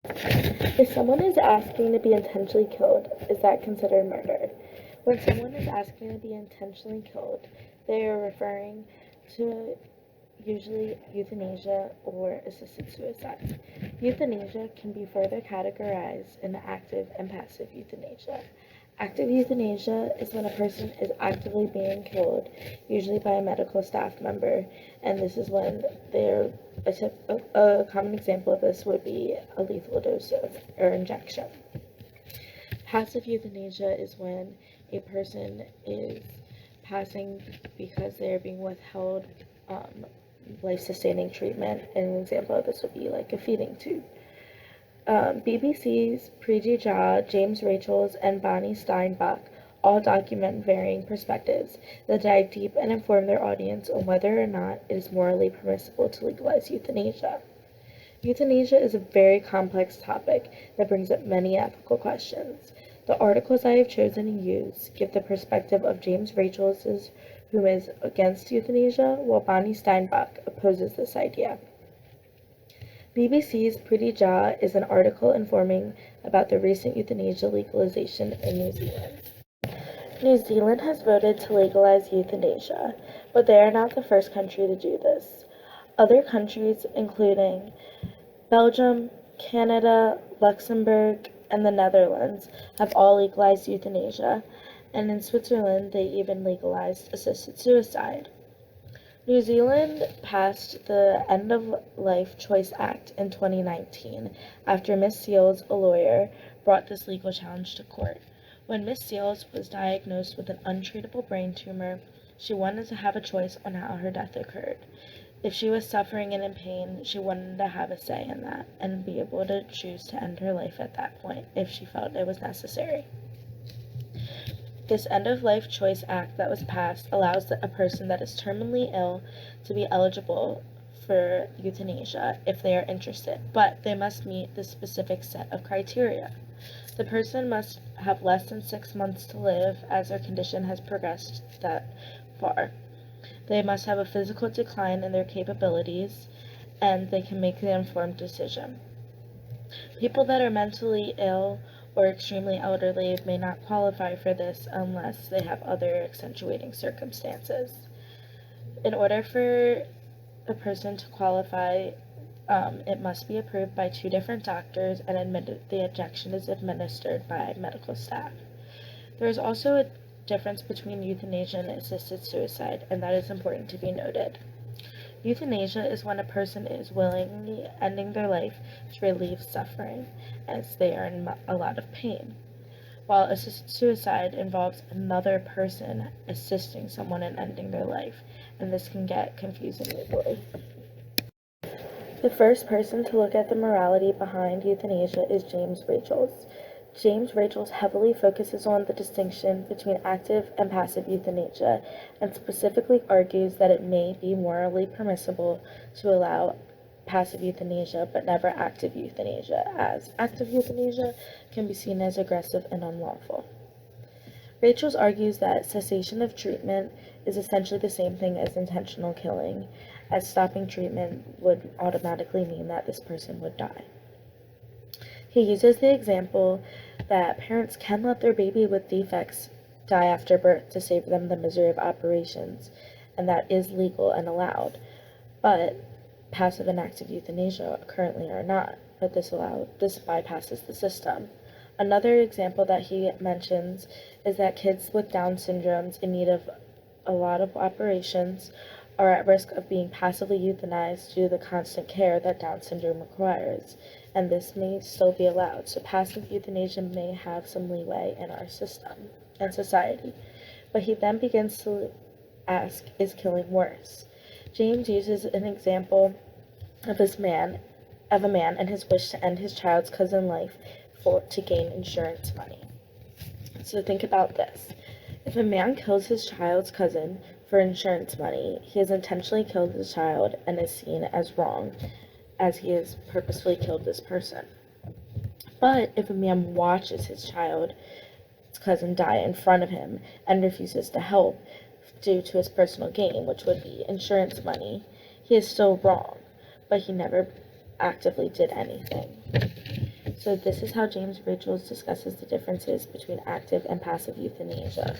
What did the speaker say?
If someone is asking to be intentionally killed, is that considered murder? When someone is asking to be intentionally killed, they are referring to usually euthanasia or assisted suicide. Euthanasia can be further categorized into active and passive euthanasia. Active euthanasia is when a person is actively being killed, usually by a medical staff member, and this is when they're a common example of this would be a lethal dose or injection. Passive euthanasia is when a person is passing because they are being withheld life-sustaining treatment. An example of this would be like a feeding tube. BBC's Preeti Jha, James Rachels, and Bonnie Steinbach all document varying perspectives that dive deep and inform their audience on whether or not it is morally permissible to legalize euthanasia. Euthanasia is a very complex topic that brings up many ethical questions. The articles I have chosen to use give the perspective of James Rachels, who is against euthanasia, while Bonnie Steinbach opposes this idea. BBC's Preeti Jha is an article informing about the recent euthanasia legalization in New Zealand. New Zealand has voted to legalize euthanasia, but they are not the first country to do this. Other countries, including Belgium, Canada, Luxembourg, and the Netherlands, have all legalized euthanasia, and in Switzerland they even legalized assisted suicide. New Zealand passed the End of Life Choice Act in 2019 after Miss Seals, a lawyer, brought this legal challenge to court. When Miss Seals was diagnosed with an untreatable brain tumor, she wanted to have a choice on how her death occurred. If she was suffering and in pain, she wanted to have a say in that and be able to choose to end her life at that point if she felt it was necessary. This End-of-Life Choice Act that was passed allows a person that is terminally ill to be eligible for euthanasia if they are interested, but they must meet this specific set of criteria. The person must have less than 6 months to live as their condition has progressed that far. They must have a physical decline in their capabilities, and they can make an informed decision. People that are mentally ill or extremely elderly may not qualify for this unless they have other accentuating circumstances. In order for a person to qualify, it must be approved by 2 different doctors, and the injection is administered by medical staff. There is also a difference between euthanasia and assisted suicide, and that is important to be noted. Euthanasia is when a person is willingly ending their life to relieve suffering, as they are in a lot of pain, while assisted suicide involves another person assisting someone in ending their life, and this can get confusing legally. The first person to look at the morality behind euthanasia is James Rachels. James Rachels heavily focuses on the distinction between active and passive euthanasia, and specifically argues that it may be morally permissible to allow passive euthanasia but never active euthanasia, as active euthanasia can be seen as aggressive and unlawful. Rachels argues that cessation of treatment is essentially the same thing as intentional killing, as stopping treatment would automatically mean that this person would die. He uses the example that parents can let their baby with defects die after birth to save them the misery of operations, and that is legal and allowed, but passive and active euthanasia currently are not, but this bypasses the system. Another example that he mentions is that kids with Down syndromes in need of a lot of operations are at risk of being passively euthanized due to the constant care that Down syndrome requires, and this may still be allowed. So passive euthanasia may have some leeway in our system and society. But he then begins to ask, is killing worse? James uses an example of a man and his wish to end his child's cousin's life to gain insurance money. So think about this. If a man kills his child's cousin for insurance money, he has intentionally killed the child and is seen as wrong, as he has purposefully killed this person. But if a man watches his child's cousin die in front of him and refuses to help due to his personal gain, which would be insurance money, he is still wrong, but he never actively did anything. So this is how James Rachels discusses the differences between active and passive euthanasia.